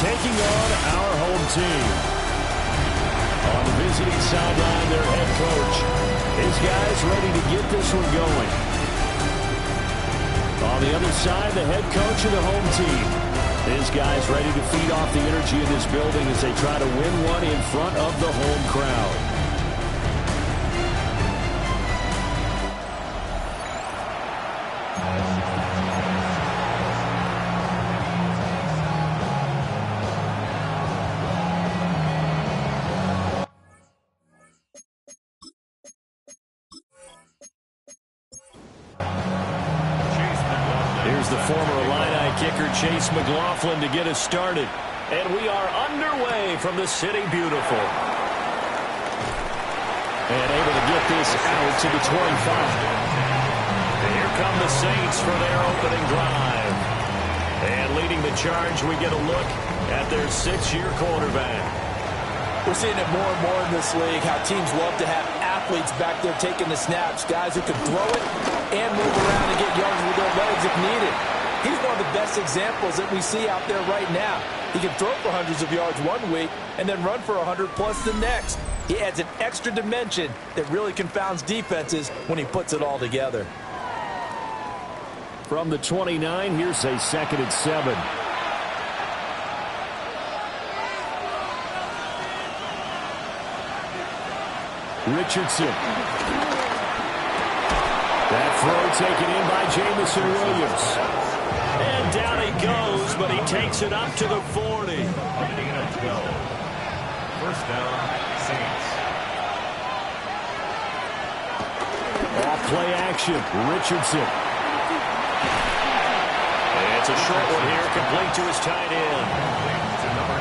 taking on our home team. On the visiting sideline, their head coach. His guys ready to get this one going. On the other side, the head coach of the home team. His guys ready to feed off the energy in this building as they try to win one in front of the home crowd. Here's the former Illini kicker Chase McLaughlin to get us started. And we are underway from the City Beautiful. And able to get this out to the 25. And here come the Saints for their opening drive. And leading the charge, we get a look at their 6-year quarterback. We're seeing it more and more in this league, how teams love to have athletes back there taking the snaps, guys who can throw it and move around and get yards with their legs if needed. He's one of the best examples that we see out there right now. He can throw for hundreds of yards one week and then run for 100-plus the next. He adds an extra dimension that really confounds defenses when he puts it all together. From the 29, here's a 2nd and 7. Richardson. That throw taken in by Jamison Williams. And down he goes, but he takes it up to the 40. First down, Saints. Off play action, Richardson. And it's a short one here, complete to his tight end.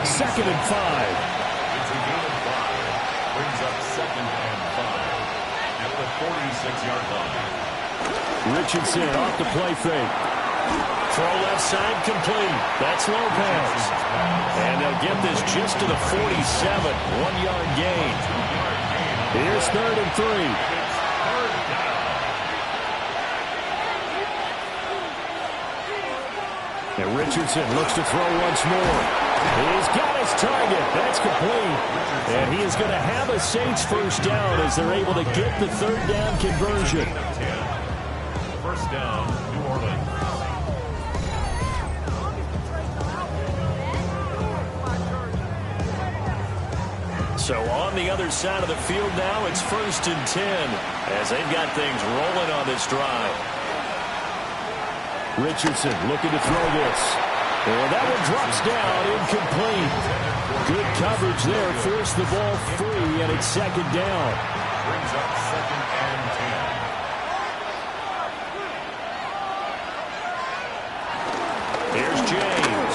2nd and 5. It's a gain of 5. Brings up 2nd and 5 at the 46-yard line. Richardson off the play fake. Throw left side complete. That's Lopez. And they'll get this just to the 47. 1-yard gain. Here's 3rd and 3. And Richardson looks to throw once more. He's got his target. That's complete. And he is going to have a Saints first down as they're able to get the 3rd down conversion. First down, New Orleans. So on the other side of the field now, it's 1st and 10 as they've got things rolling on this drive. Richardson looking to throw this. And that one drops down, incomplete. Good coverage there, forced the ball free, and it's 2nd down. Brings up 2nd and 10. Here's James.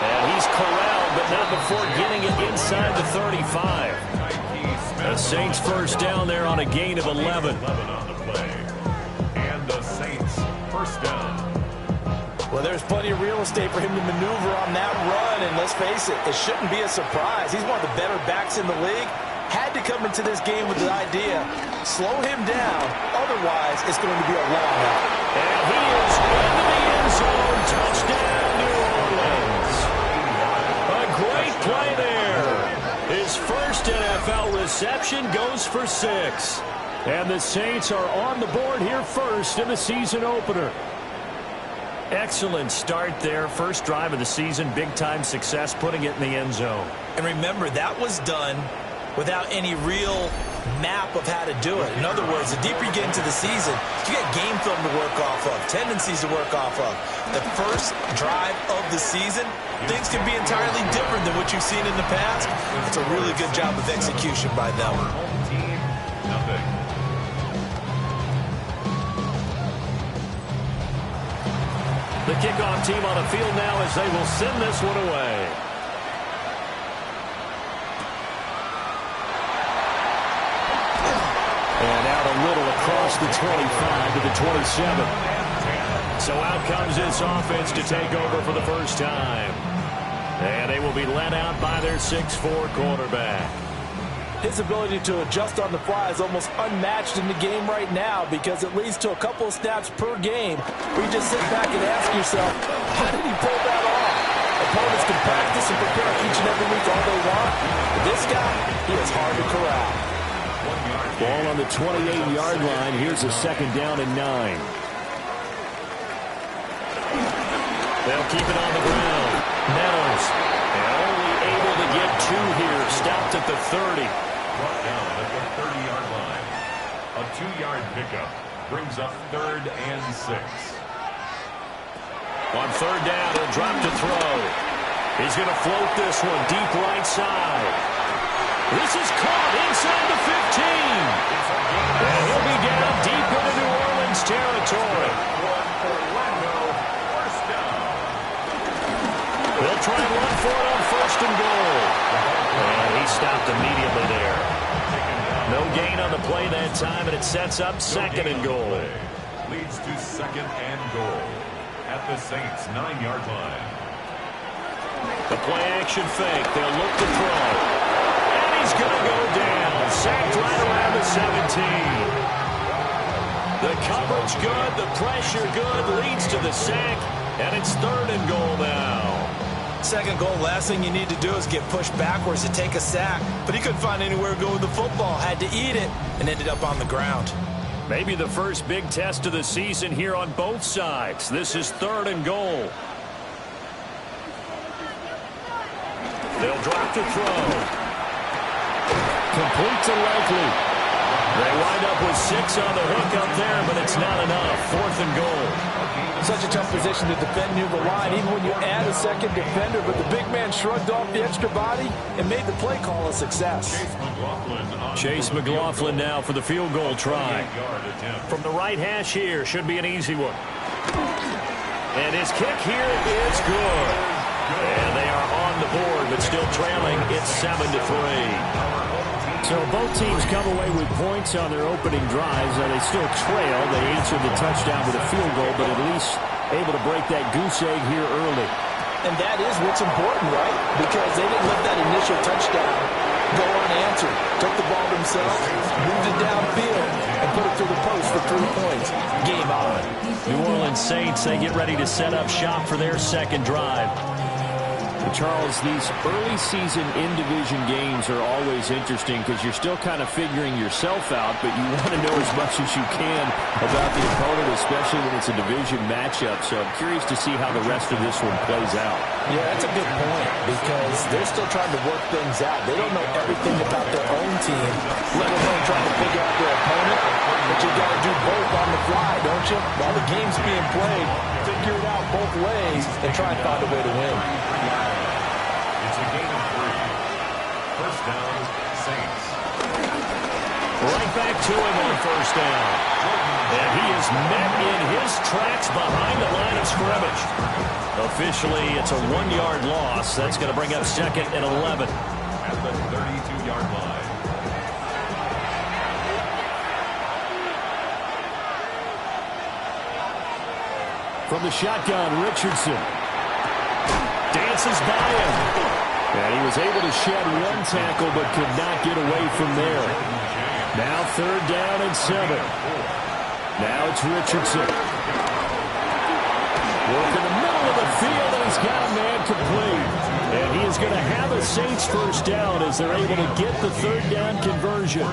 And he's corralled, but not before getting it inside the 35. The Saints first down there on a gain of 11. 11 on the play. And the Saints first down. Well, there's plenty of real estate for him to maneuver on that run, and let's face it, it shouldn't be a surprise. He's one of the better backs in the league. Had to come into this game with the idea, slow him down, otherwise it's going to be a long out. And he is into the end zone. Touchdown, New Orleans. A great play there. His first NFL reception goes for 6. And the Saints are on the board here first in the season opener. Excellent start there. First drive of the season. Big-time success putting it in the end zone. And remember, that was done without any real map of how to do it. In other words, the deeper you get into the season, you get game film to work off of, tendencies to work off of. The first drive of the season, things can be entirely different than what you've seen in the past. It's a really good job of execution by them. Home team, nothing. The kickoff team on the field now as they will send this one away. And out a little across the 25 to the 27. So out comes this offense to take over for the first time. And they will be led out by their 6'4" quarterback. His ability to adjust on the fly is almost unmatched in the game right now because it leads to a couple of snaps per game where you just sit back and ask yourself, how did he pull that off? practice and prepare each and every week all they want. But this guy, he is hard to corral. Ball on the 28-yard line. Here's a second down and 9. They'll keep it on the ground. Meadows, and only able to get 2 here. Stopped at the 30. Brought down at the 30-yard line. A 2-yard pickup brings up 3rd and 6. On 3rd down, he'll drop to throw. He's going to float this one deep right side. This is caught inside the 15. And he'll be down deep into New Orleans territory. They'll try and run for it on 1st and goal. And he stopped immediately there. No gain on the play that time, and it sets up 2nd and goal. Leads to 2nd and goal at the Saints' 9-yard line. The play action fake. They'll look to throw. And he's going to go down. Sacked right around the 17. The coverage good. The pressure good. Leads to the sack. And it's 3rd and goal now. 2nd goal, last thing you need to do is get pushed backwards to take a sack. But he couldn't find anywhere to go with the football. Had to eat it and ended up on the ground. Maybe the first big test of the season here on both sides. This is 3rd and goal. They'll drop to throw. Complete to Likely. They wind up with 6 on the hook up there, but it's not enough. 4th and goal. Such a tough position to defend near the line, even when you add a 2nd defender. But the big man shrugged off the extra body and made the play call a success. Chase McLaughlin now for the field goal try. From the right hash here, should be an easy one. And his kick here is good. And they are on the board, but still trailing. It's 7-3. So both teams come away with points on their opening drives. They still trail. They answered the touchdown with a field goal, but at least able to break that goose egg here early. And that is what's important, right? Because they didn't let that initial touchdown go unanswered. Took the ball themselves, moved it downfield, and put it through the post for 3 points. Game on. New Orleans Saints, they get ready to set up shop for their 2nd drive. Charles, these early season in-division games are always interesting because you're still kind of figuring yourself out, but you want to know as much as you can about the opponent, especially when it's a division matchup. So I'm curious to see how the rest of this one plays out. Yeah, that's a good point because they're still trying to work things out. They don't know everything about their own team, let alone trying to figure out their opponent. But you got to do both on the fly, don't you? While the game's being played, figure it out both ways and try and find a way to win. It's a game of 3. 1st down, Saints. Right back to him on 1st down. And he is met in his tracks behind the line of scrimmage. Officially, it's a 1-yard loss. That's going to bring up 2nd and 11. At the 32-yard line. From the shotgun, Richardson dances by him. And he was able to shed 1 tackle but could not get away from there. Now 3rd down and 7. Now it's Richardson. Work in the middle of the field, and he's got a man complete. And he is going to have a Saints 1st down as they're able to get the 3rd down conversion.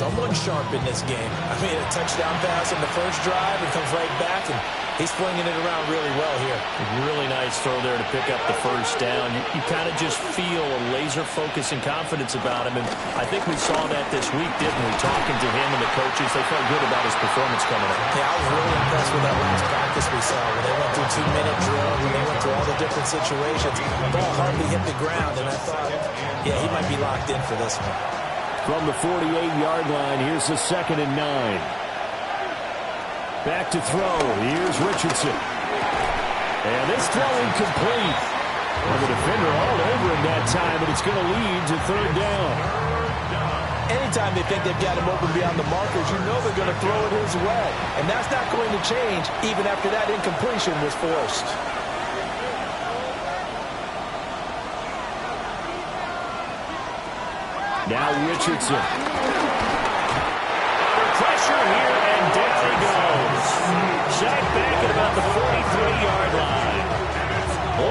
Someone sharp in this game. I mean, a touchdown pass on the first drive and comes right back, and he's flinging it around really well here. Really nice throw there to pick up the 1st down. You kind of just feel a laser focus and confidence about him, and I think we saw that this week, didn't we? Talking to him and the coaches, they felt good about his performance coming up. Yeah, I was really impressed with that last practice we saw when they went through 2-minute drill, when they went through all the different situations. The ball hardly hit the ground, and I thought, yeah, he might be locked in for this one. From the 48-yard line, here's the 2nd and 9. Back to throw. Here's Richardson. And this throw incomplete. Well, the defender all over him that time, but it's going to lead to 3rd down. Anytime they think they've got him open beyond the markers, you know they're going to throw it his way. And that's not going to change even after that incompletion was forced. Now Richardson. pressure here, and down he goes. Sacked back at about the 43-yard line.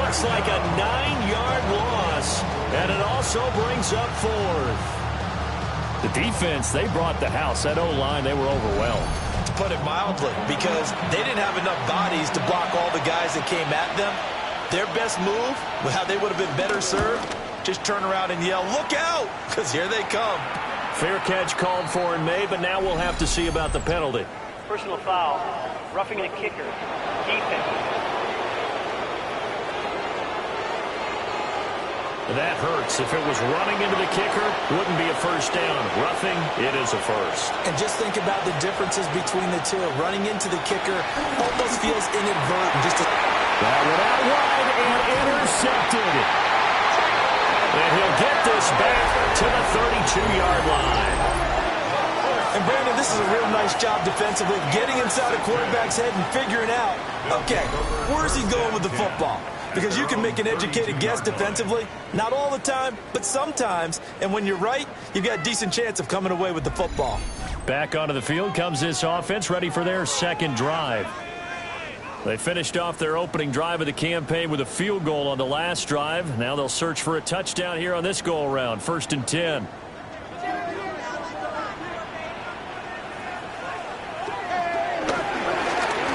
Looks like a 9-yard loss, and it also brings up fourth. The defense, they brought the house. That O-line, they were overwhelmed. To put it mildly, because they didn't have enough bodies to block all the guys that came at them. Their best move, how they would have been better served, just turn around and yell, "Look out!" because here they come. Fair catch called for and made, but now we'll have to see about the penalty. Personal foul, roughing the kicker, defense. That hurts. If it was running into the kicker, wouldn't be a first down. Roughing, it is a first. And just think about the differences between the two. Running into the kicker almost feels inadvertent. That went out wide and intercepted. And he'll get this back to the 32-yard line. And Brandon, this is a real nice job defensively, getting inside a quarterback's head and figuring out, okay, where's he going with the football? Because you can make an educated guess defensively. Not all the time, but sometimes. And when you're right, you've got a decent chance of coming away with the football. Back onto the field comes this offense, ready for their second drive. They finished off their opening drive of the campaign with a field goal on the last drive. Now they'll search for a touchdown here on this go-around. 1st and 10.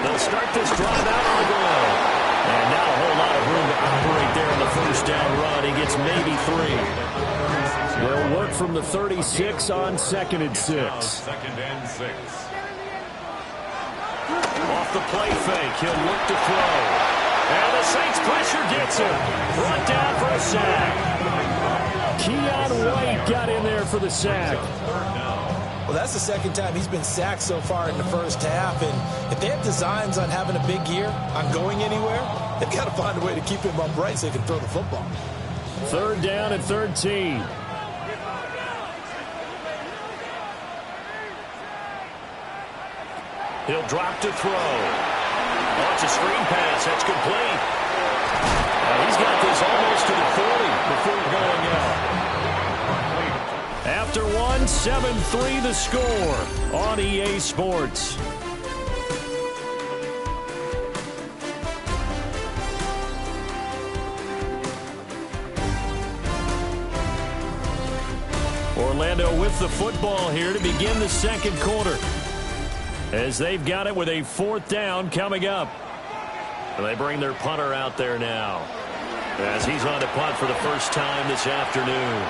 They'll start this drive out on the goal. And not a whole lot of room to operate there on the first down run. He gets maybe 3. They'll work from the 36 on 2nd and 6. 2nd and 6. Off the play fake, he'll look to throw. And the Saints pressure gets him. Brought down for a sack. Keon White got in there for the sack. Well, that's the second time he's been sacked so far in the first half. And if they have designs on having a big year, on going anywhere, they've got to find a way to keep him upright so he can throw the football. 3rd down and 13. He'll drop to throw. Launch a screen pass. That's complete. He's got this almost to the 40 before going out. After one, 7-3 the score on EA Sports. Orlando with the football here to begin the second quarter, as they've got it with a 4th down coming up. And they bring their punter out there now, as he's on to punt for the first time this afternoon.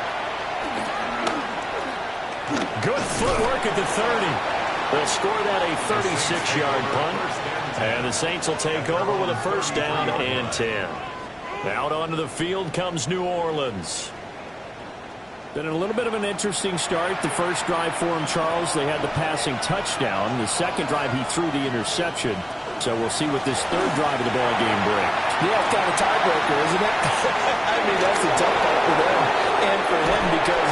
Good footwork at the 30. They'll score that a 36-yard punt. And the Saints will take over with a 1st down and 10. Out onto the field comes New Orleans. Been a little bit of an interesting start. The first drive for him, Charles, they had the passing touchdown. The second drive, he threw the interception. So we'll see what this 3rd drive of the ball game brings. Yeah, it's kind of a tiebreaker, isn't it? I mean, that's a tough part for them and for him because,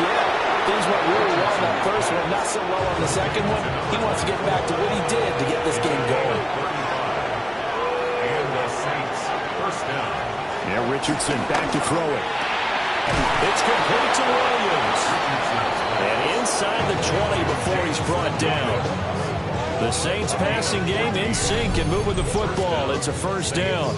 things went really well on that first one, not so well on the second one. He wants to get back to what he did to get this game going. And the Saints, 1st down. Yeah, Richardson back to throw it. It's complete to Williams. And inside the 20 before he's brought down. The Saints passing game in sync and moving the football. It's a 1st down.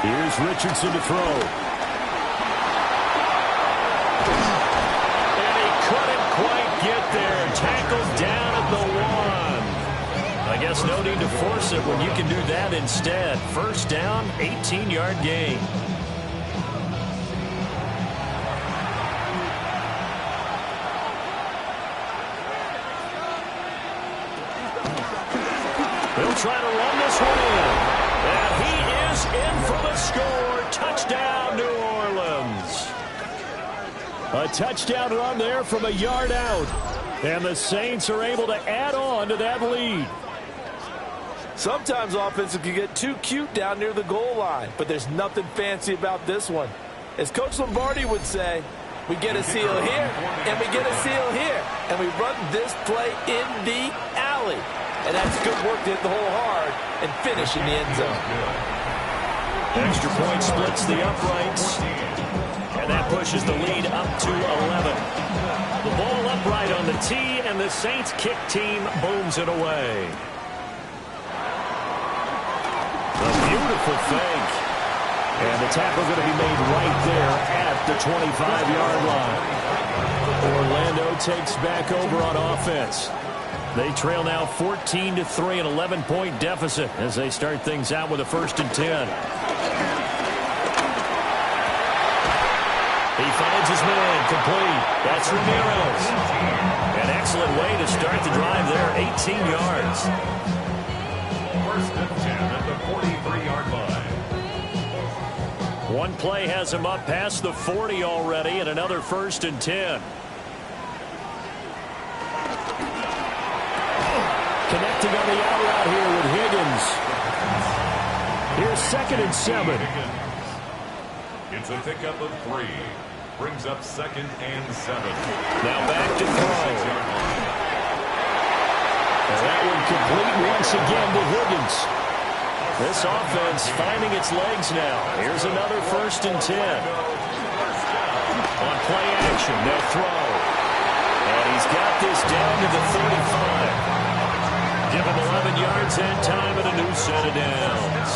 Here's Richardson to throw. And he couldn't quite get there. Tackled down at the 1. I guess no need to force it when you can do that instead. 1st down, 18-yard gain. He'll try to run this one in. And he is in for the score. Touchdown, New Orleans. A touchdown run there from a yard out. And the Saints are able to add on to that lead. Sometimes offenses can get too cute down near the goal line, but there's nothing fancy about this one. As Coach Lombardi would say, we get a seal here, and we get a seal here, and we run this play in the alley. And that's good work to hit the hole hard and finish in the end zone. Extra point splits the uprights. And that pushes the lead up to 11. The ball upright on the tee, and the Saints kick team booms it away. A beautiful fake. And the tackle going to be made right there at the 25-yard line. Orlando takes back over on offense. They trail now 14-3, an 11-point deficit as they start things out with a 1st and 10. He finds his man, complete. That's Ramirez. An excellent way to start the drive there, 18 yards. 1st and 10 at the 43-yard line. One play has him up past the 40 already, and another 1st and 10. Connecting on the out route here with Higgins. Here's 2nd and 7. It's a pickup of 3. Brings up 2nd and 7. Now back to throw. And that one complete once again to Higgins. This offense finding its legs now. Here's another 1st and 10. On play action, they'll throw. And he's got this down to the 35. Give him 11 yards that time and a new set of downs.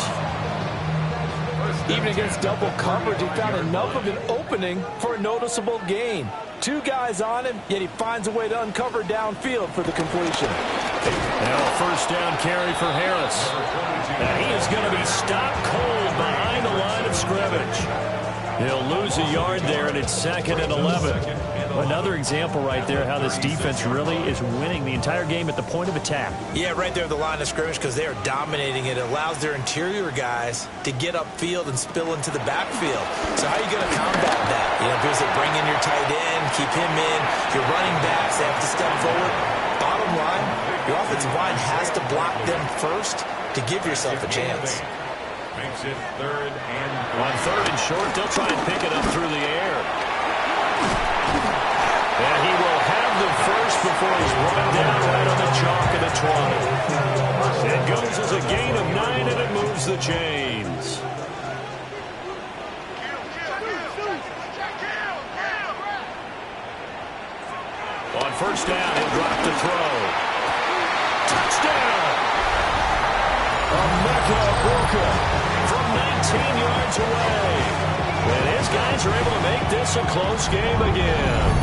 Even against double coverage, he found enough of an opening for a noticeable gain. 2 guys on him, yet he finds a way to uncover downfield for the completion. Now a 1st down carry for Harris. Now he is going to be stopped cold behind the line of scrimmage. He'll lose a yard there, and it's 2nd and 11. Another example right there how this defense really is winning the entire game at the point of attack. Yeah, right there at the line of scrimmage because they are dominating it. It allows their interior guys to get upfield and spill into the backfield. So how are you going to combat that? You know, because they bring in your tight end, keep him in. Your running backs, they have to step forward. Bottom line, your offensive line has to block them first to give yourself a chance. Makes it 3rd and 3. On 3rd and short, they'll try and pick it up through the air. And he will have the first before he's run down right on the chalk of the 20. It goes as a gain of 9, and it moves the chains. On 1st down, he'll drop the throw. Touchdown! Emeka Egbuka from 19 yards away. And his guys are able to make this a close game again.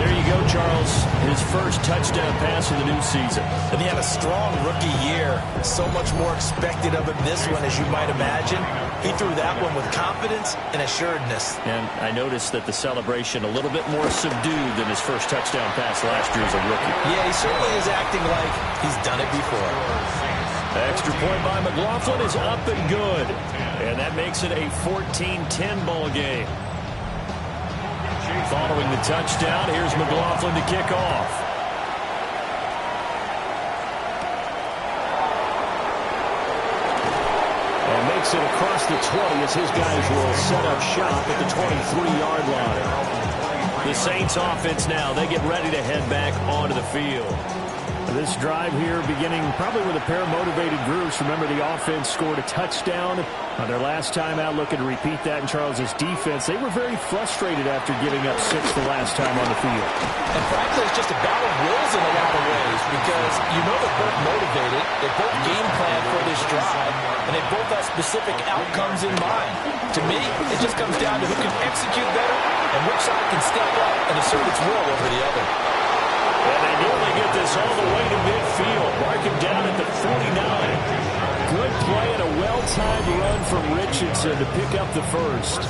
There you go, Charles. His first touchdown pass of the new season. And he had a strong rookie year. So much more expected of him this one, as you might imagine. He threw that one with confidence and assuredness. And I noticed that the celebration a little bit more subdued than his first touchdown pass last year as a rookie. Yeah, he certainly is acting like he's done it before. Extra point by McLaughlin is up and good. And that makes it a 14-10 ball game. Following the touchdown, here's McLaughlin to kick off. And makes it across the 20 as his guys will set up shop at the 23-yard line. The Saints offense now, they get ready to head back onto the field. This drive here beginning probably with a pair of motivated groups. Remember, the offense scored a touchdown on their last time out. Looking to repeat that in Charles's defense. They were very frustrated after giving up 6 the last time on the field. And frankly, it's just a battle of wills in a lot of ways because you know they're both motivated. They both game plan for this drive, and they both have specific outcomes in mind. To me, it just comes down to who can execute better and which side can step up and assert its will over the other. And they nearly get this all the way to midfield. Mark him down at the 49. Good play and a well-timed run from Richardson to pick up the first.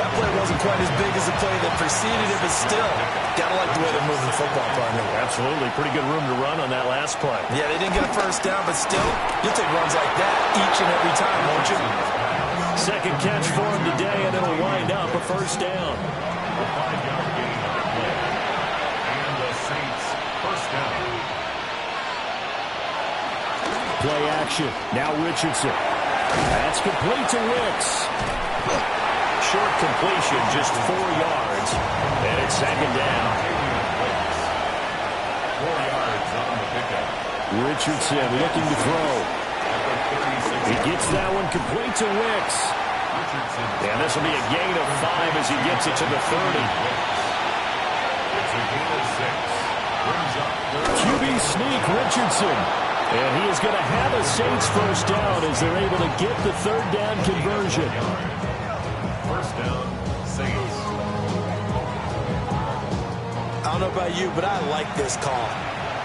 That play wasn't quite as big as the play that preceded it, but still, gotta like the way they're moving the football, partner. Absolutely. Pretty good room to run on that last play. Yeah, they didn't get a first down, but still, you'll take runs like that each and every time, won't you? Second catch for him today, and it'll wind up a first down. A 5-yard gain on the play. And the Saints first down. Play action. Now Richardson. That's complete to Wicks. Short completion, just 4 yards. And it's second down. 4 yards on the pickup. Richardson looking to throw. He gets that one complete to Wicks. And this will be a gain of 5 as he gets it to the 30. It's a gain of 6. Brings up QB sneak Richardson. And he is going to have a Saints first down as they're able to get the third down conversion. first down, Saints. I don't know about you, but I like this call.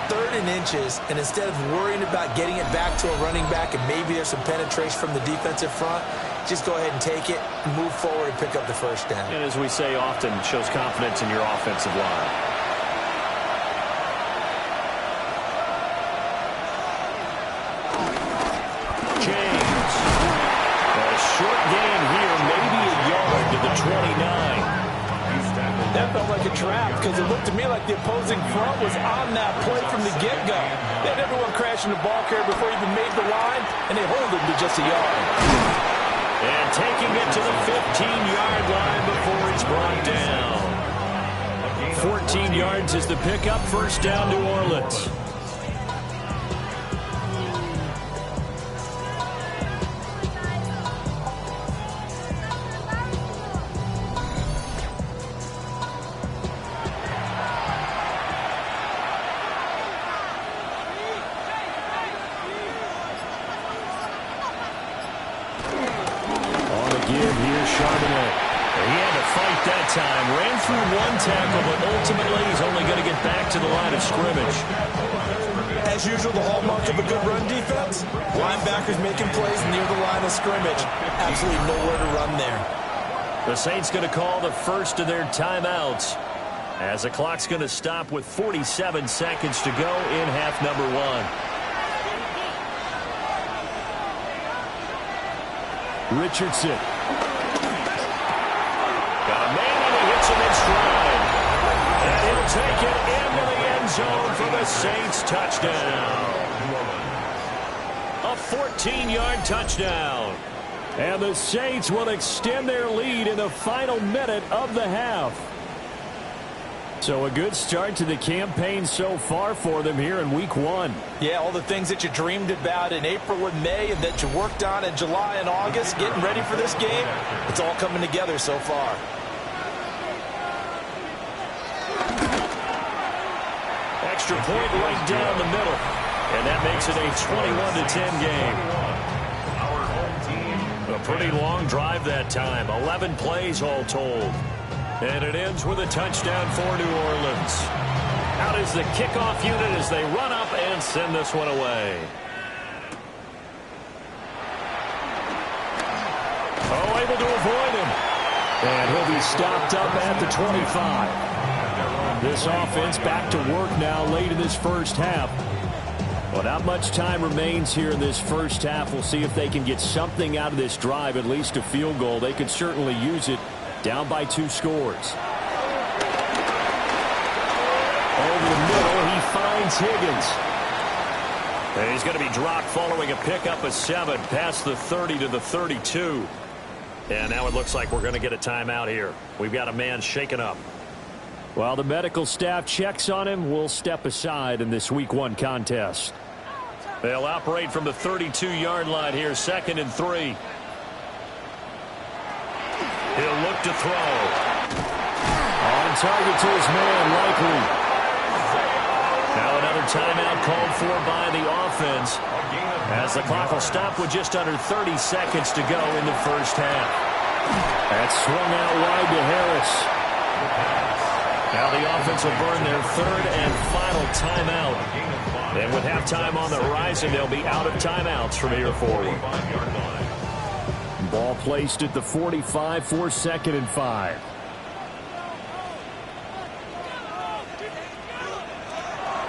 3rd and inches, and instead of worrying about getting it back to a running back and maybe there's some penetration from the defensive front, just go ahead and take it, move forward, and pick up the first down. And as we say often, shows confidence in your offensive line. James. A short gain here, maybe a yard to the 29. That felt like a trap because it looked to me like the opposing front was on that play from the get-go. They had everyone crashing the ball carrier before he even made the line, and they hold him to just a yard. And taking it to the 15-yard line before he's brought down. 14 yards is the pickup, first down New Orleans. Ran through one tackle, but ultimately he's only going to get back to the line of scrimmage. As usual, the hallmark of a good run defense, linebackers making plays near the line of scrimmage. Absolutely nowhere to run there. The Saints going to call the first of their timeouts as the clock's going to stop with 47 seconds to go in half number 1. Richardson. Got a man and he hits him in stride. And he'll take it into the end zone for the Saints touchdown. A 14-yard touchdown. And the Saints will extend their lead in the final minute of the half. So a good start to the campaign so far for them here in week 1. Yeah, all the things that you dreamed about in April and May and that you worked on in July and August, getting ready for this game, it's all coming together so far. Extra point right down the middle. And that makes it a 21-10 game. A pretty long drive that time. 11 plays all told. And it ends with a touchdown for New Orleans. Out is the kickoff unit as they run up and send this one away. Oh, able to avoid him. And he'll be stopped up at the 25. This offense back to work now late in this first half. Well, not much time remains here in this first half. We'll see if they can get something out of this drive, at least a field goal. They could certainly use it. Down by 2 scores. Over the middle, he finds Higgins. And he's going to be dropped following a pickup of 7 past the 30 to the 32. And now it looks like we're going to get a timeout here. We've got a man shaken up. While the medical staff checks on him, we'll step aside in this week 1 contest. They'll operate from the 32-yard line here, 2nd and 3. He'll look to throw. On target to his man, Likely. Now another timeout called for by the offense as the clock will stop with just under 30 seconds to go in the first half. That's swung out wide to Harris. Now the offense will burn their 3rd and final timeout. And with halftime on the horizon, they'll be out of timeouts from here forward. Ball placed at the 45 for 2nd and 5.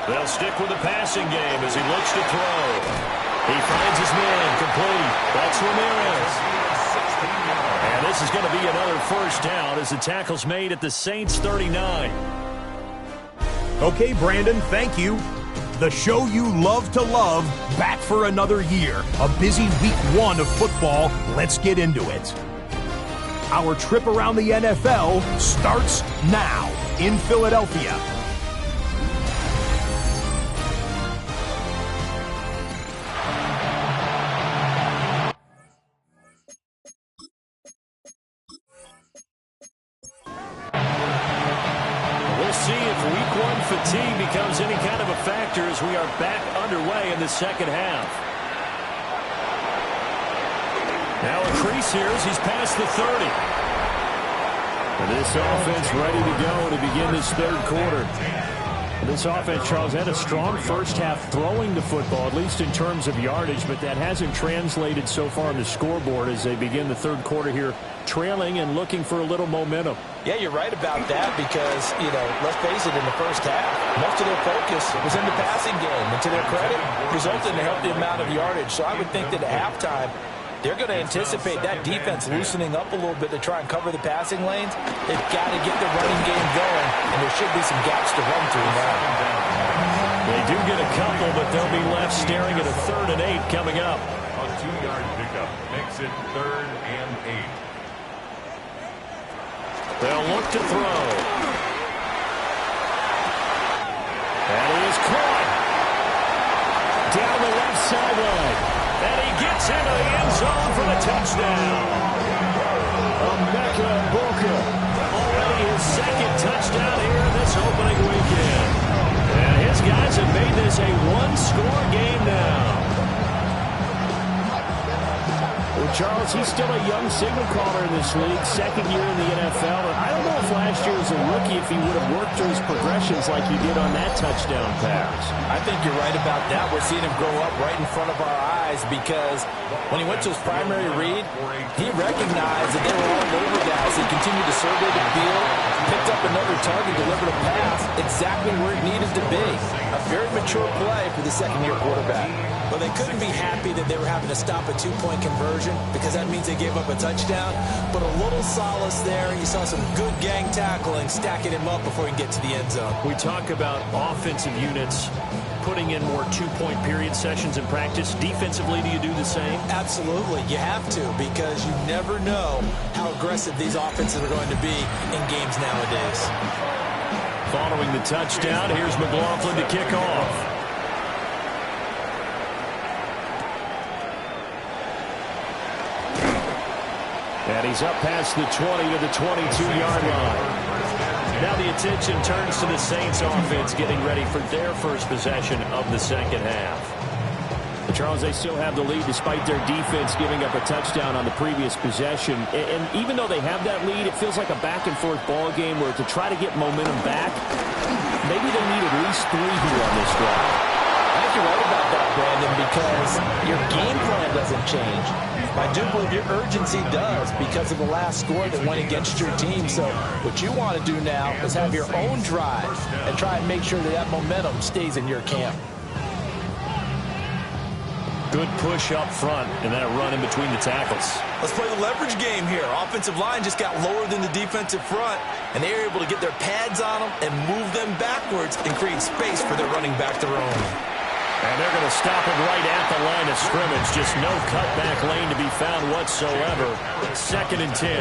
They'll stick with the passing game as he looks to throw. He finds his man complete. That's Ramirez. And this is going to be another first down as the tackle's made at the Saints 39. Okay, Brandon, thank you. The show you love to love, back for another year. A busy week 1 of football. Let's get into it. Our trip around the NFL starts now in Philadelphia. Fatigue becomes any kind of a factor as we are back underway in the second half. Now a crease here as he's past the 30. And this offense ready to go to begin this third quarter. And this offense, Charles, had a strong first half throwing the football, at least in terms of yardage, but that hasn't translated so far on the scoreboard as they begin the third quarter here, trailing and looking for a little momentum. Yeah, you're right about that because, let's face it, in the first half, most of their focus was in the passing game. And to their credit, resulted in a healthy amount of yardage. So I would think that at halftime, they're going to anticipate that defense loosening up a little bit to try and cover the passing lanes. They've got to get the running game going, and there should be some gaps to run through now. They do get a couple, but they'll be left staring at a 3rd and 8 coming up. A 2-yard pickup makes it 3rd and 8. They'll look to throw. And he is caught. Down the left sideline. And he gets into the end zone for the touchdown. Emeka Egbuka. Already his 2nd touchdown here this opening weekend. And his guys have made this a 1-score game now. Well, Charles, he's still a young signal caller in this league, 2nd year in the NFL. And I don't know if last year as a rookie if he would have worked through his progressions like he did on that touchdown pass. I think you're right about that. We're seeing him grow up right in front of our eyes because when he went to his primary read, he recognized that they were all over guys. He continued to survey the field, picked up another target, delivered a pass exactly where it needed to be. A very mature play for the 2nd-year quarterback. Well, they couldn't be happy that they were having to stop a 2-point conversion because that means they gave up a touchdown. But a little solace there. You saw some good gang tackling, stacking him up before he can get to the end zone. We talk about offensive units putting in more 2-point period sessions in practice. Defensively, do you do the same? Absolutely. You have to because you never know how aggressive these offenses are going to be in games nowadays. Following the touchdown, here's McLaughlin to kick off. And he's up past the 20 to the 22-yard line. Now the attention turns to the Saints offense getting ready for their first possession of the second half. Charles, they still have the lead despite their defense giving up a touchdown on the previous possession. And even though they have that lead, it feels like a back-and-forth ball game where to try to get momentum back, maybe they need at least 3 here on this drive. I think you're right about that, Brandon, because your game plan doesn't change. I do believe your urgency does because of the last score that went against your team. So what you want to do now is have your own drive and try and make sure that that momentum stays in your camp. Good push up front and that run in between the tackles. Let's play the leverage game here. Offensive line just got lower than the defensive front, and they were able to get their pads on them and move them backwards and create space for their running back to roam. And they're going to stop him right at the line of scrimmage. Just no cutback lane to be found whatsoever. 2nd and 10.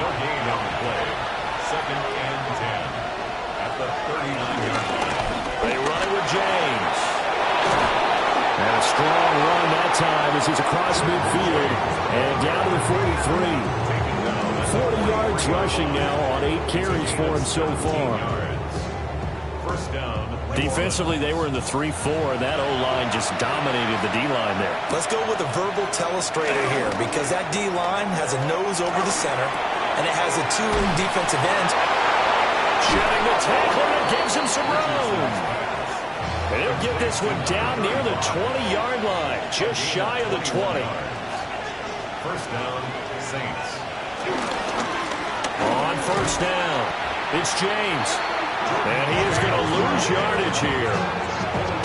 No gain on the play. 2nd and 10 at the 39-yard line. They run it with James. And a strong run that time as he's across midfield and down to the 43. 40 yards rushing now on 8 carries for him so far. First down. Defensively, they were in the 3-4. That O-line just dominated the D-line there. Let's go with a verbal telestrator here because that D-line has a nose over the center, and it has a 2 defensive ends. Shedding the tackle, and it gives him some room. And he'll get this one down near the 20-yard line, just shy of the 20. First down, Saints. On first down, it's James. And he is going to lose yardage here.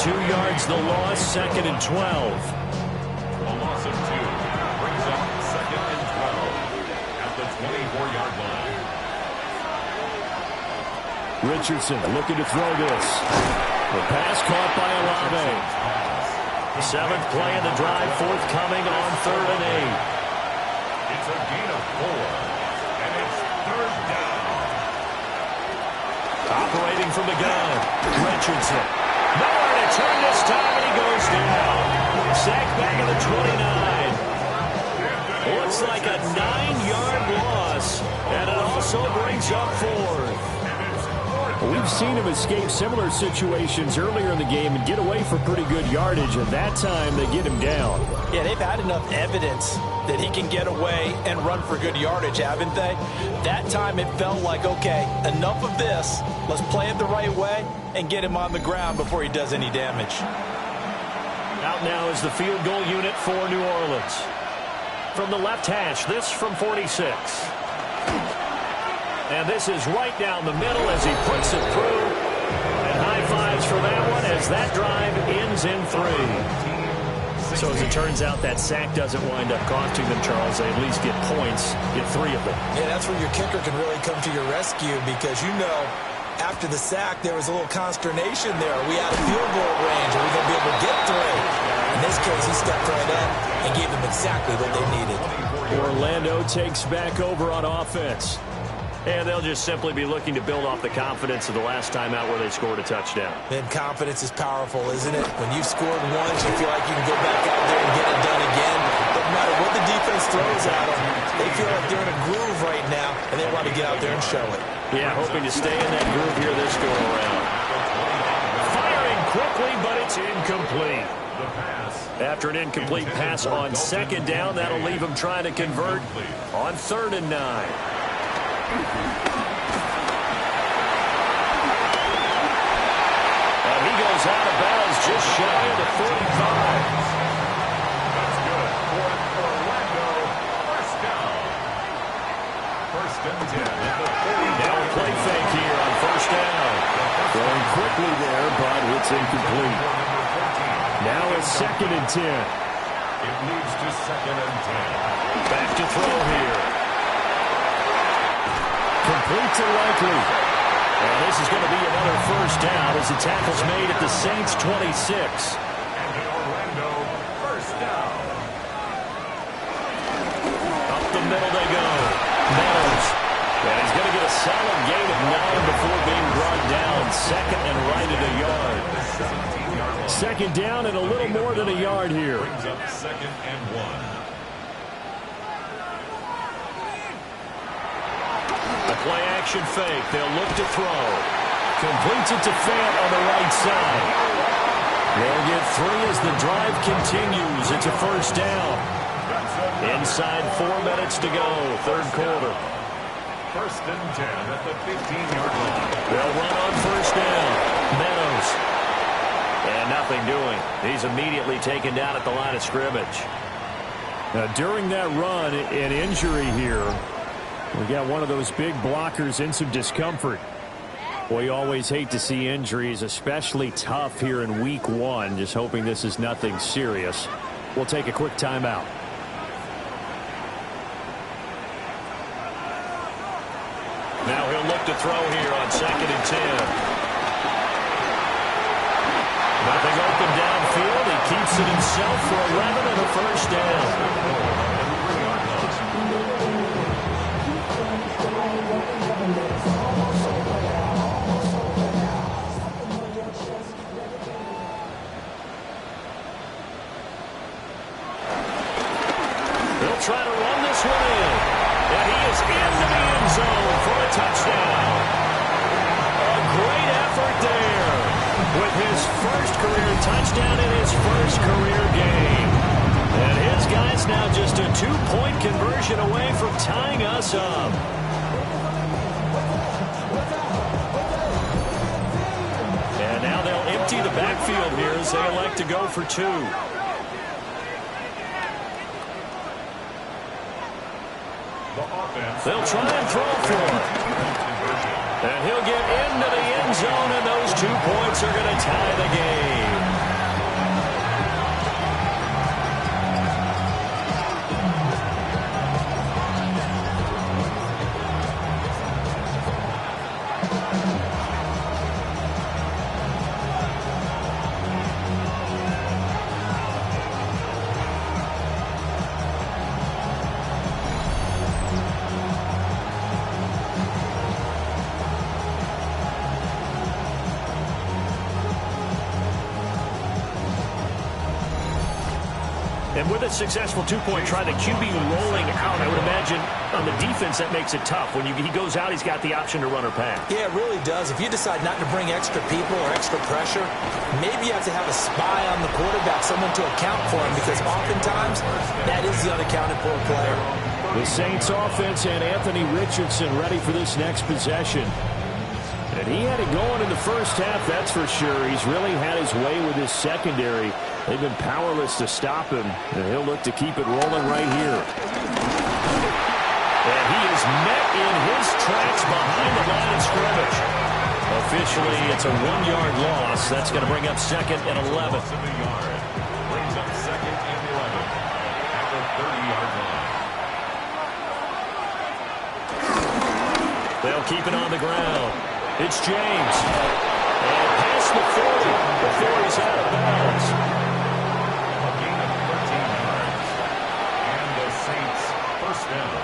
2 yards the loss, 2nd and 12. A loss of 2 brings up 2nd and 12 at the 24-yard line. Richardson looking to throw this. The pass caught by Olave. 7th play of the drive, forthcoming on 3rd and 8. It's a gain of 4, and it's 3rd down. Operating from the gun, Richardson. Nowhere to turn this time, and he goes down. Sacked back at the 29. Looks like a 9-yard loss, and it also brings up 4th. We've seen him escape similar situations earlier in the game and get away for pretty good yardage, and that time they get him down. Yeah, they've had enough evidence that he can get away and run for good yardage, haven't they? That time it felt like, okay, enough of this. Let's play it the right way and get him on the ground before he does any damage. Out now is the field goal unit for New Orleans. From the left hash, this from 46. And this is right down the middle as he puts it through. And high fives for that one as that drive ends in 3. So as it turns out, that sack doesn't wind up costing them, Charles. They at least get points, get 3 of them. Yeah, that's where your kicker can really come to your rescue because, you know, after the sack, there was a little consternation there. Are we out of field goal range? Are we going to be able to get 3? In this case, he stepped right up and gave them exactly what they needed. Orlando takes back over on offense. And they'll just simply be looking to build off the confidence of the last time out where they scored a touchdown. And confidence is powerful, isn't it? When you've scored once, you feel like you can go back out there and get it done again. No matter what the defense throws at them, they feel like they're in a groove right now, and they want to get out there and show it. Yeah, hoping to stay in that groove here this go-around. Firing quickly, but it's incomplete. After an incomplete pass on 2nd down, that'll leave him trying to convert on 3rd and 9. And he goes out of bounds just shy of the 45. That's good for Orlando. First down. 1st and 10 at the 40. Now a play fake here on 1st down. Going quickly there, but it's incomplete. Now it's 2nd and 10. It leads to 2nd and 10. Back to throw here. Complete to Likely. And this is going to be another 1st down as the tackle's made at the Saints' 26. And in Orlando, 1st down. Up the middle they go. Meadows. And he's going to get a solid gain of 9 before being brought down. 2nd and right at a yard. 2nd down and a little more than a yard here. Brings up 2nd and 1. Play-action fake. They'll look to throw. Completes it to Fant on the right side. They'll get 3 as the drive continues. It's a 1st down. Inside 4 minutes to go. 3rd quarter. 1st and 10 at the 15-yard line. They'll run on 1st down. Meadows. And nothing doing. He's immediately taken down at the line of scrimmage. Now, during that run, an injury here. We got one of those big blockers in some discomfort. Boy, you always hate to see injuries, especially tough here in week 1. Just hoping this is nothing serious. We'll take a quick timeout. Now he'll look to throw here on 2nd and 10. Nothing open downfield. He keeps it himself for 11 and a 1st down. Try to run this one in. And he is into the end zone for a touchdown. A great effort there with his first career touchdown in his first career game. And his guy's now just a 2-point conversion away from tying us up. And now they'll empty the backfield here as they elect to go for 2. The offense. They'll try and throw for it. And he'll get into the end zone, and those 2 points are going to tie the game. And with a successful 2-point try, the QB rolling out, I would imagine on the defense that makes it tough. When he goes out, he's got the option to run or pass. Yeah, it really does. If you decide not to bring extra people or extra pressure, maybe you have to have a spy on the quarterback, someone to account for him, because oftentimes that is the unaccounted for player. The Saints offense and Anthony Richardson ready for this next possession. And he had it going in the first half, that's for sure. He's really had his way with his secondary. They've been powerless to stop him, and he'll look to keep it rolling right here. And he is met in his tracks behind the line of scrimmage. Officially, it's a 1-yard loss. That's going to bring up 2nd and 11. Brings up 2nd and 11 at the 30-yard line. They'll keep it on the ground. It's James. And past the 40 before he's out of bounds. A gain of 13 yards. And the Saints first down.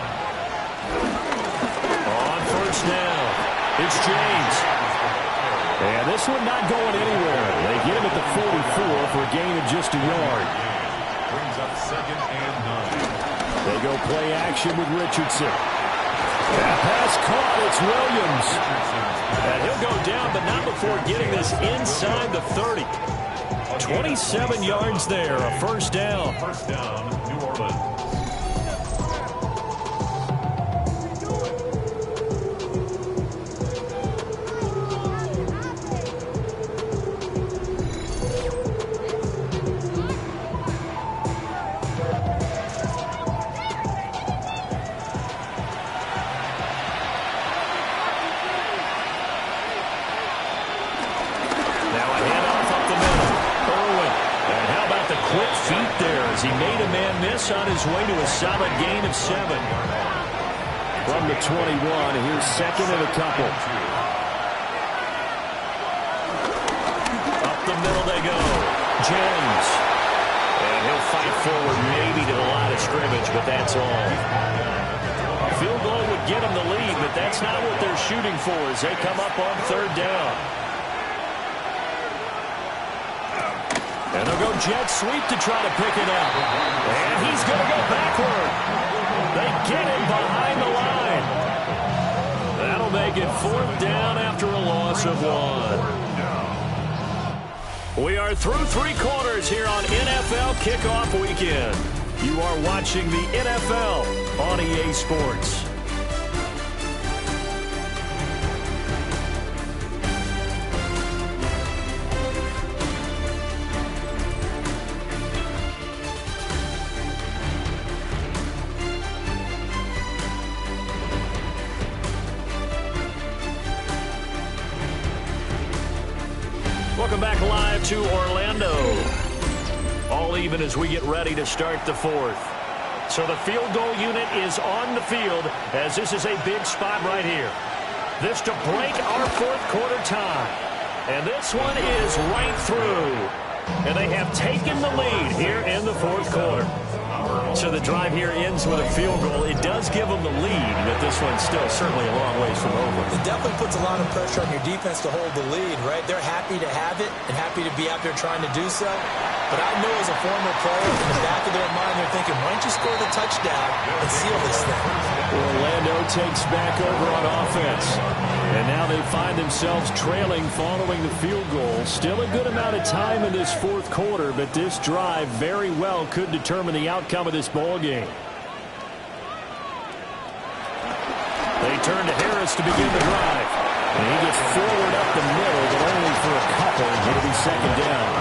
On first down, it's James. And this one not going anywhere. They get him at the 44 for a gain of just a yard. Brings up 2nd and 9. They go play action with Richardson. That pass caught. It's Williams. And he'll go down, but not before getting this inside the 30. 27 yards there, a first down. First down, New Orleans. He made a man miss on his way to a solid gain of 7. From the 21, here's 2nd and a couple. Up the middle they go. James. And he'll fight forward maybe to the line of scrimmage, but that's all. A field goal would get him the lead, but that's not what they're shooting for as they come up on 3rd down. And they'll go jet sweep to try to pick it up. And he's going to go backward. They get him behind the line. That'll make it 4th down after a loss of 1. We are through 3 quarters here on NFL Kickoff Weekend. You are watching the NFL on EA Sports. Welcome back live to Orlando. All even as we get ready to start the 4th. So the field goal unit is on the field as this is a big spot right here. This to break our 4th quarter tie. And this one is right through. And they have taken the lead here in the 4th quarter. So the drive here ends with a field goal. It does give them the lead, but this one's still certainly a long ways from over. It definitely puts a lot of pressure on your defense to hold the lead, right? They're happy to have it and happy to be out there trying to do so. But I know as a former player, in the back of their mind, they're thinking, why don't you score the touchdown and seal this thing? Orlando takes back over on offense. And now they find themselves trailing following the field goal. Still a good amount of time in this 4th quarter, but this drive very well could determine the outcome of this ball game. They turn to Harris to begin the drive. And he gets forward up the middle, but only for a couple. It'll be 2nd down.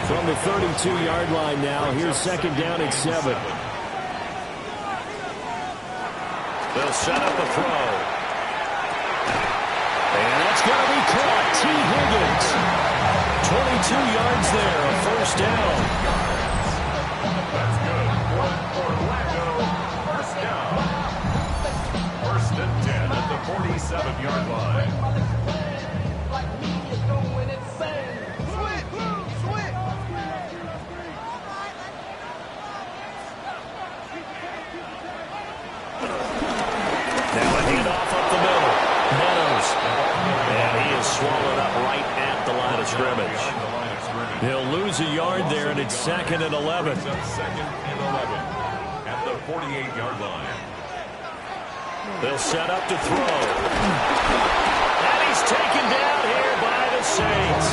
From the 32-yard line now, here's 2nd down at 7. They'll set up a throw. And that's going to be caught. T. Higgins. 22 yards there, a first down. That's good. One for Orlando. First down. First and 10 at the 47-yard line. Now a handoff up the middle. Meadows. And he is swallowed up right at the line of scrimmage. He'll lose a yard there, and it's 2nd and 11. Second and 11 at the 48-yard line. They'll set up to throw. And he's taken down here by the Saints.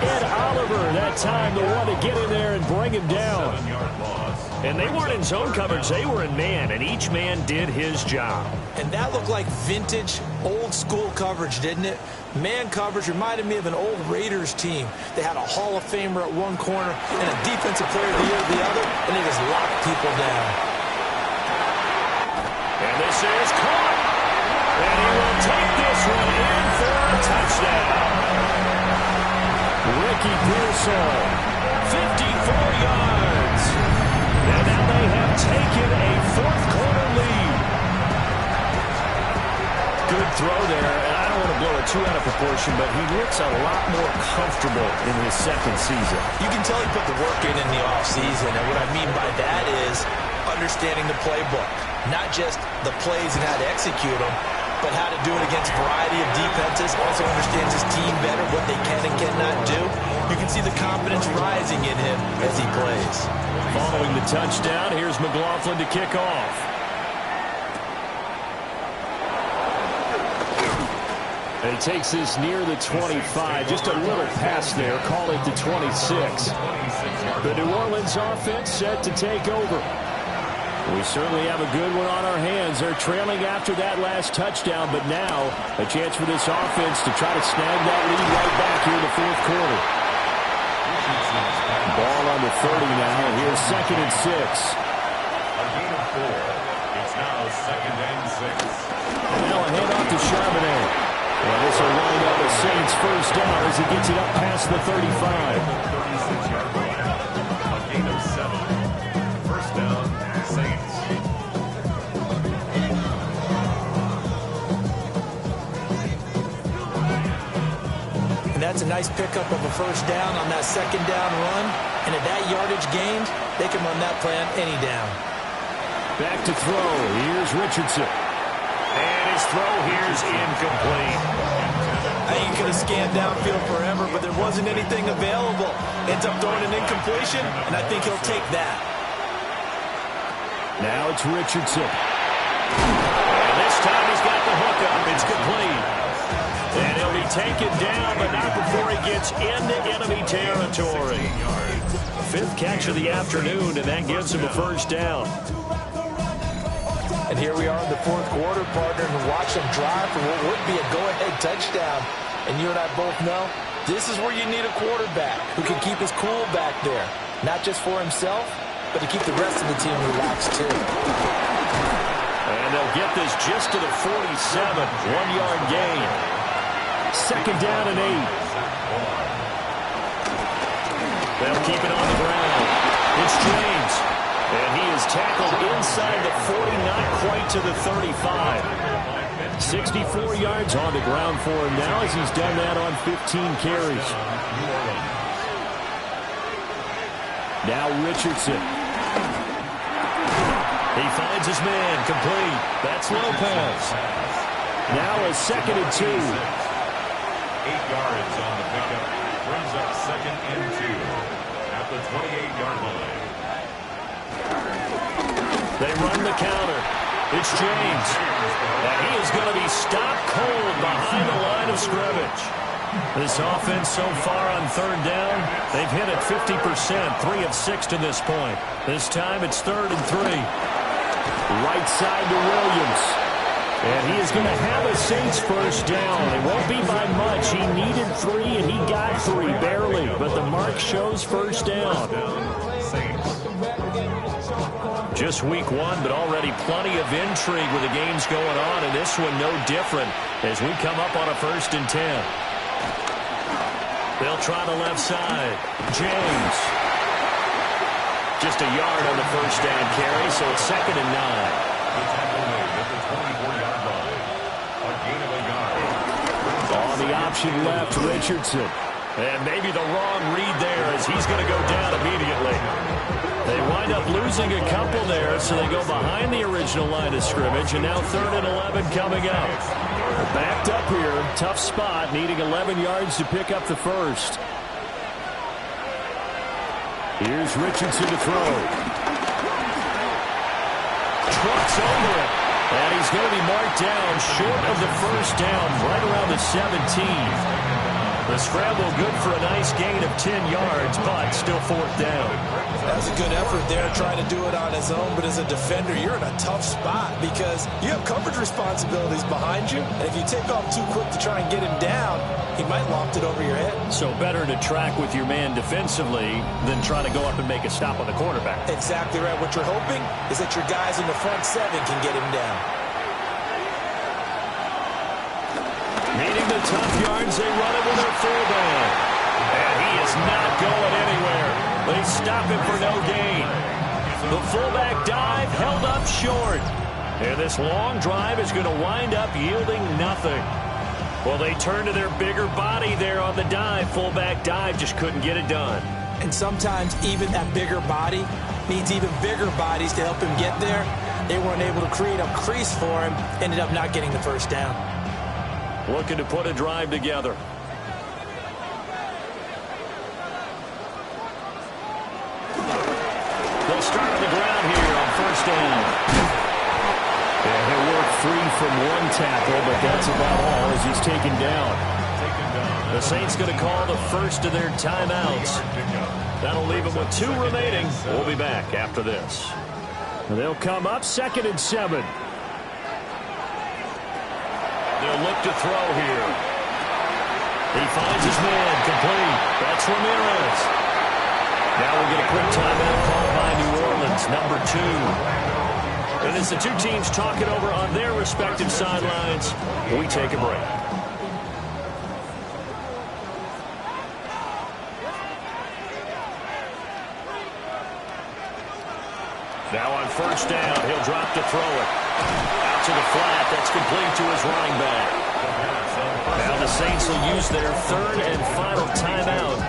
Ed Oliver, that time, the one to get in there and bring him down. 7-yard loss. And they weren't in zone coverage. They were in man, and each man did his job. And that looked like vintage, old-school coverage, didn't it? Man coverage reminded me of an old Raiders team. They had a Hall of Famer at one corner and a Defensive Player of the Year at the other, and they just locked people down. And this is caught. And he will take this one in for a touchdown. Ricky Pearsall, 54 yards. And now they have taken a fourth-quarter lead. Good throw there, and I don't want to blow it too out of proportion, but he looks a lot more comfortable in his second season. You can tell he put the work in the offseason, and what I mean by that is understanding the playbook. Not just the plays and how to execute them, but how to do it against a variety of defenses. Also understands his team better, what they can and cannot do. You can see the confidence rising in him as he plays. Following the touchdown, here's McLaughlin to kick off. And he takes this near the 25. Just a little pass there. Call it the 26. The New Orleans offense set to take over. We certainly have a good one on our hands. They're trailing after that last touchdown, but now a chance for this offense to try to snag that lead right back here in the fourth quarter. Ball on the 30 now. Here's 2nd and 6. A gain of 4. It's now 2nd and 6. And now a handoff to Charbonnet. Well, this will wind up a Saints first down as he gets it up past the 35. 36-yard line. A gain of 7. First down, Saints. And that's a nice pickup of a first down on that second down run. And at that yardage gained, they can run that play on any down. Back to throw. Here's Richardson. And his throw here's incomplete. I think he could have scanned downfield forever, but there wasn't anything available. Ends up throwing an incompletion, and I think he'll take that. Now it's Richardson. And this time he's got the hook up. It's complete. And he'll be taken down, but not before he gets into enemy territory. 5th catch of the afternoon, and that gives him a first down. And here we are in the fourth quarter, partner, and watch them drive for what would be a go-ahead touchdown. And you and I both know this is where you need a quarterback who can keep his cool back there. Not just for himself, but to keep the rest of the team relaxed too. And they'll get this just to the 47, 1-yard gain. 2nd down and 8. They'll keep it on the ground. It's James. And he is tackled inside the 40, not quite to the 35. 64 yards on the ground for him now as he's done that on 15 carries. Now Richardson. He finds his man, complete. That's Lopez. Now a 2nd and 2. 8 yards on the pickup. Brings up 2nd and 2 at the 28-yard line. They run the counter. It's James. And he is going to be stopped cold behind the line of scrimmage. This offense so far on 3rd down, they've hit it 50%, 3 of 6 to this point. This time it's 3rd and 3. Right side to Williams. And he is going to have a Saints first down. It won't be by much. He needed 3, and he got 3, barely. But the mark shows first down. Just week one, but already plenty of intrigue with the games going on, and this one no different as we come up on a 1st and 10. They'll try the left side. James. Just a yard on the 1st down carry, so it's 2nd and 9. The tackle made at the 24-yard line. A gain of a yard. On the option left, Richardson. And maybe the wrong read there as he's going to go down immediately. They wind up losing a couple there, so they go behind the original line of scrimmage, and now 3rd and 11 coming up. They're backed up here. Tough spot, needing 11 yards to pick up the first. Here's Richardson to throw. Trucks over it. And he's going to be marked down short of the 1st down, right around the 17. The scramble good for a nice gain of 10 yards, but still 4th down. That was a good effort there, trying to do it on his own, but as a defender, you're in a tough spot because you have coverage responsibilities behind you, and if you take off too quick to try and get him down, he might loft it over your head. So better to track with your man defensively than try to go up and make a stop on the quarterback. Exactly right. What you're hoping is that your guys in the front 7 can get him down. Needing the tough yards, they run it with their fullback. And he is not going anywhere. They stop him for no gain. The fullback dive held up short. And this long drive is going to wind up yielding nothing. Well, they turn to their bigger body there on the dive. Fullback dive just couldn't get it done. And sometimes even that bigger body needs even bigger bodies to help him get there. They weren't able to create a crease for him. Ended up not getting the 1st down. Looking to put a drive together. They'll start on the ground here on 1st down. Yeah, he'll work free from one tackle, but that's about all as he's taken down. The Saints going to call the first of their timeouts. That'll leave them with 2 remaining. We'll be back after this. They'll come up 2nd and 7. They'll look to throw here. He finds his man complete. That's Ramirez. Now we'll get a quick timeout called by New Orleans, number 2. And as the 2 teams talk it over on their respective sidelines, we take a break. Now on 1st down, he'll drop to throw it. Out to the flat, that's complete to his running back. Now the Saints will use their 3rd and final timeout.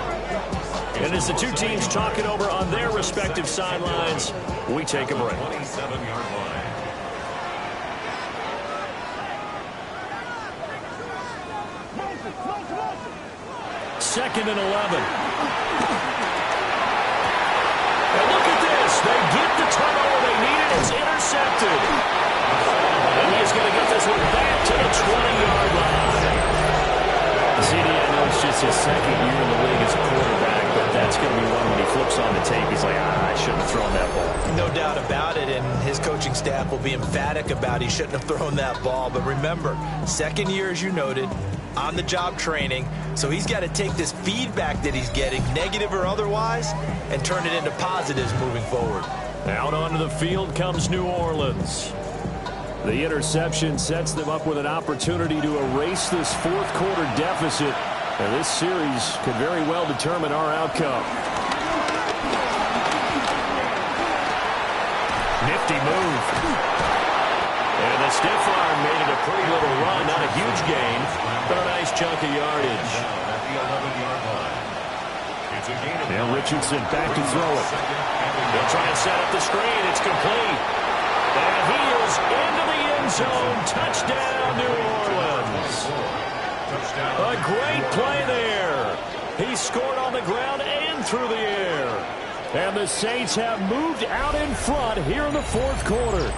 And as the 2 teams talk it over on their respective sidelines, we take a break. 27-yard line. Second and 11. And look at this. They get the turnover they needed. It's intercepted. And he's going to get this one back to the 20-yard line. CD, I know it's just his 2nd year in the league as a quarterback, but that's going to be one when he flips on the tape. He's like, I shouldn't have thrown that ball. No doubt about it, and his coaching staff will be emphatic about he shouldn't have thrown that ball. But remember, 2nd year, as you noted, on-the-job training, so he's got to take this feedback that he's getting, negative or otherwise, and turn it into positives moving forward. Out onto the field comes New Orleans. The interception sets them up with an opportunity to erase this 4th quarter deficit. And this series could very well determine our outcome. Nifty move. And the stiff arm made it a pretty little run. Not a huge gain, but a nice chunk of yardage. At the 11-yard line. It's a gain of Now Richardson back to throw it. They'll try and set up the screen. It's complete. And he is into the end zone. Touchdown, New Orleans. A great play there. He scored on the ground and through the air. And the Saints have moved out in front here in the 4th quarter.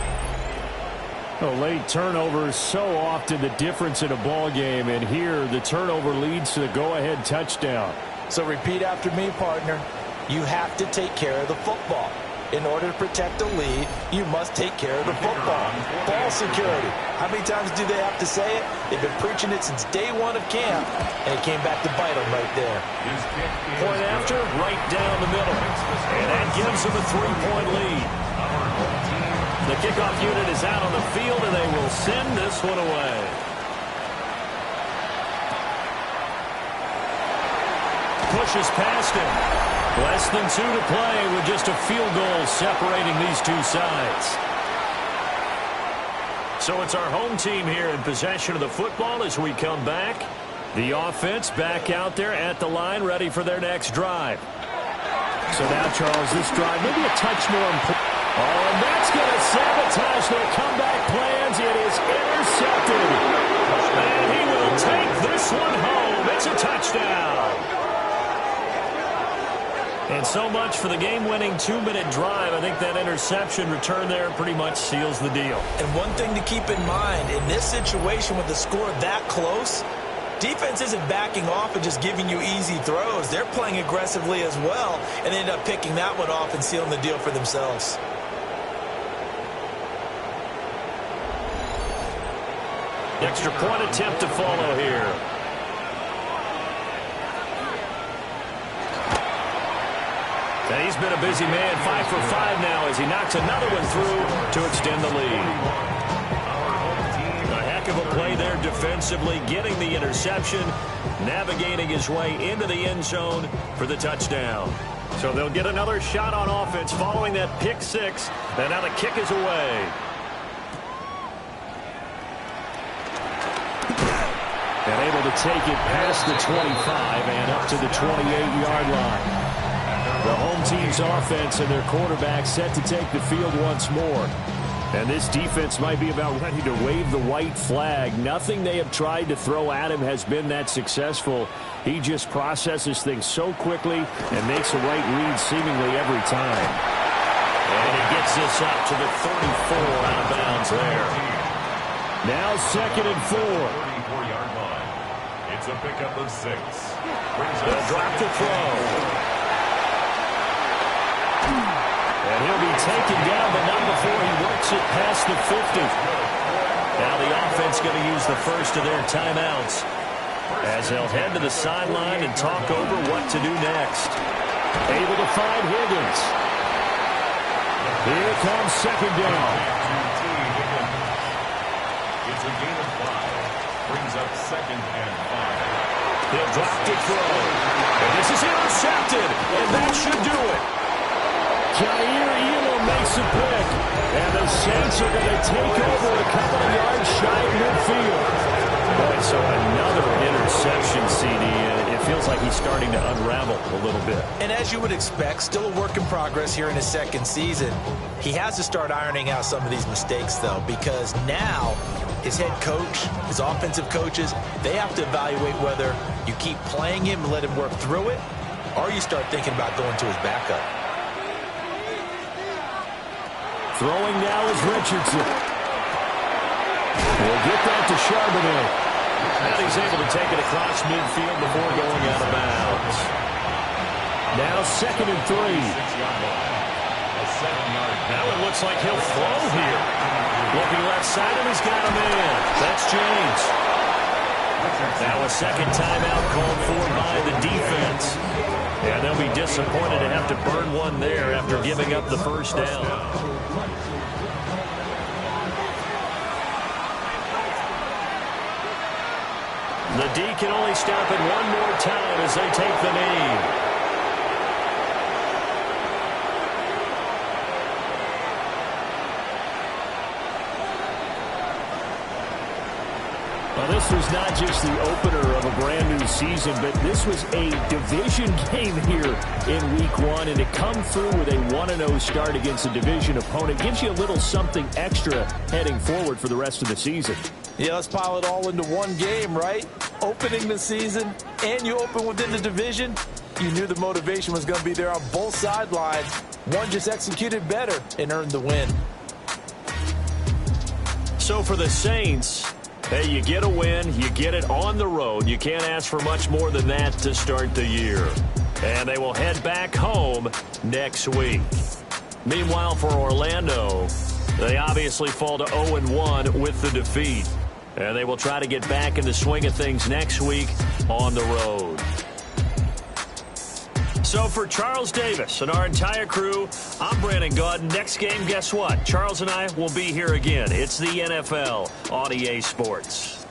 A late turnover is so often the difference in a ball game, and here the turnover leads to the go-ahead touchdown. So repeat after me, partner. You have to take care of the football. In order to protect the lead, you must take care of the football. Ball security. How many times do they have to say it? They've been preaching it since day 1 of camp, and it came back to bite them right there. Point after, right down the middle. And that gives them a 3-point lead. The kickoff unit is out on the field, and they will send this one away. Pushes past him. Less than 2 to play with just a field goal separating these two sides. So it's our home team here in possession of the football as we come back. The offense back out there at the line, ready for their next drive. So now, Charles, this drive maybe a touch more important. Oh, and that's going to sabotage their comeback plans. It is intercepted. And he will take this one home. It's a touchdown. And so much for the game-winning 2-minute drive. I think that interception return there pretty much seals the deal. And one thing to keep in mind, in this situation with the score that close, defense isn't backing off and just giving you easy throws. They're playing aggressively as well and end up picking that one off and sealing the deal for themselves. Extra point attempt to follow here. And he's been a busy man, 5 for 5 now as he knocks another one through to extend the lead. A heck of a play there defensively, getting the interception, navigating his way into the end zone for the touchdown. So they'll get another shot on offense following that pick six, and now the kick is away. And able to take it past the 25 and up to the 28-yard line. The home team's offense and their quarterback set to take the field once more. And this defense might be about ready to wave the white flag. Nothing they have tried to throw at him has been that successful. He just processes things so quickly and makes the right read seemingly every time. And he gets this up to the 34 out of bounds there. Now 2nd and 4. 34-yard line. It's a pickup of 6. They'll drop the throw. And he'll be taken down, but not before he works it past the 50. Now the offense going to use the first of their timeouts as they'll head to the sideline and talk over what to do next. Able to find Higgins. Here comes 2nd down. It's a gain of 5. Brings up 2nd and 5. He'll drop to throw. And this is intercepted, and that should do it. Jair Elam makes a pick, and the Saints are going to take over a couple of yards shy of midfield. Boy, so another interception, CD, and it feels like he's starting to unravel a little bit. And as you would expect, still a work in progress here in his second season. He has to start ironing out some of these mistakes, though, because now his head coach, his offensive coaches, they have to evaluate whether you keep playing him and let him work through it, or you start thinking about going to his backup. Throwing now is Richardson. We'll get that to Charbonnet. And he's able to take it across midfield before going out of bounds. Now 2nd and 3. Now it looks like he'll throw here. Looking left side, and he's got a man. That's James. Now a second timeout called for by the defense. And they'll be disappointed to have to burn one there after giving up the first down. The D can only stop it one more time as they take the knee. Well, this was not just the opener of a brand new season, but this was a division game here in Week 1. And to come through with a 1-0 start against a division opponent gives you a little something extra heading forward for the rest of the season. Yeah, let's pile it all into one game, right? Opening the season, and you open within the division. You knew the motivation was going to be there on both sidelines. One just executed better and earned the win. So for the Saints, hey, you get a win, you get it on the road. You can't ask for much more than that to start the year. And they will head back home next week. Meanwhile, for Orlando, they obviously fall to 0-1 with the defeat. And they will try to get back in the swing of things next week on the road. So for Charles Davis and our entire crew, I'm Brandon Gaudin. Next game, guess what? Charles and I will be here again. It's the NFL on EA Sports.